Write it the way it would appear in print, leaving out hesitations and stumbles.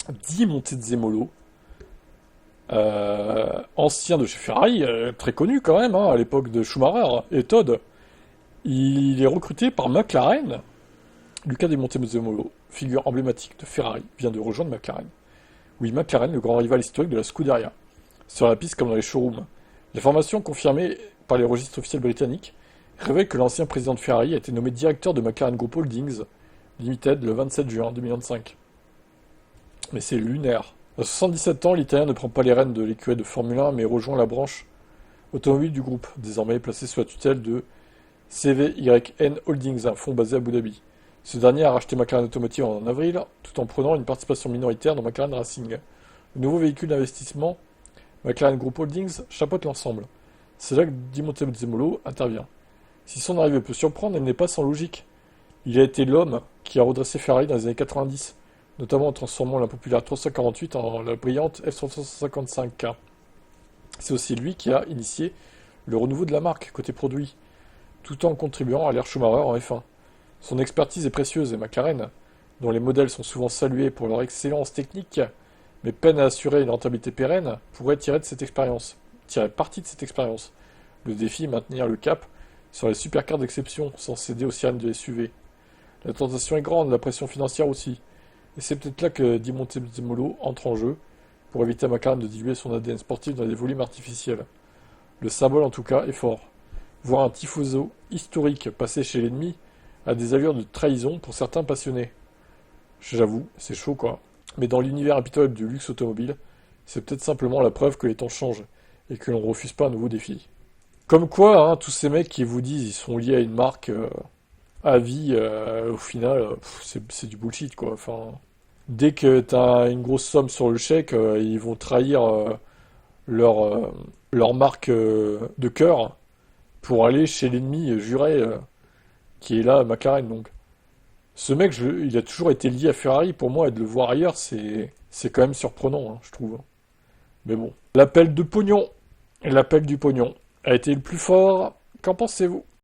Di Montezemolo, ancien de chez Ferrari, très connu quand même, hein, à l'époque de Schumacher et Todd. Il est recruté par McLaren. Luca Di Montezemolo, figure emblématique de Ferrari, vient de rejoindre McLaren. Oui, McLaren, le grand rival historique de la Scuderia. Sur la piste comme dans les showrooms. L'information confirmée par les registres officiels britanniques révèle que l'ancien président de Ferrari a été nommé directeur de McLaren Group Holdings Limited le 27 juin 2025. Mais c'est lunaire. À 77 ans, l'Italien ne prend pas les rênes de l'écurie de Formule 1 mais rejoint la branche automobile du groupe, désormais placée sous la tutelle de CVYN Holdings, un fonds basé à Abu Dhabi. Ce dernier a racheté McLaren Automotive en avril, tout en prenant une participation minoritaire dans McLaren Racing. Le nouveau véhicule d'investissement, McLaren Group Holdings, chapeaute l'ensemble. C'est là que Di Montezemolo intervient. Si son arrivée peut surprendre, elle n'est pas sans logique. Il a été l'homme qui a redressé Ferrari dans les années 90, notamment en transformant l'impopulaire 348 en la brillante F355K. C'est aussi lui qui a initié le renouveau de la marque côté produit, tout en contribuant à l'ère Schumacher en F1. Son expertise est précieuse et McLaren, dont les modèles sont souvent salués pour leur excellence technique, mais peinent à assurer une rentabilité pérenne, pourrait tirer parti de cette expérience. Le défi est maintenir le cap sur les supercars d'exception, sans céder aux sirènes de SUV. La tentation est grande, la pression financière aussi. Et c'est peut-être là que Di Montezemolo entre en jeu, pour éviter à McLaren de diluer son ADN sportif dans des volumes artificiels. Le symbole en tout cas est fort. Voir un tifoso historique passer chez l'ennemi a des allures de trahison pour certains passionnés. J'avoue, c'est chaud quoi. Mais dans l'univers impitoyable du luxe automobile, c'est peut-être simplement la preuve que les temps changent et que l'on ne refuse pas un nouveau défi. Comme quoi, hein, tous ces mecs qui vous disent ils sont liés à une marque à vie, au final, c'est du bullshit quoi. Enfin, dès que t'as une grosse somme sur le chèque, ils vont trahir leur, euh, leur marque de cœur pour aller chez l'ennemi juré qui est là, McLaren. Donc, ce mec, il a toujours été lié à Ferrari. Pour moi, et de le voir ailleurs, c'est quand même surprenant, hein, je trouve. Mais bon, l'appel du pognon a été le plus fort. Qu'en pensez-vous?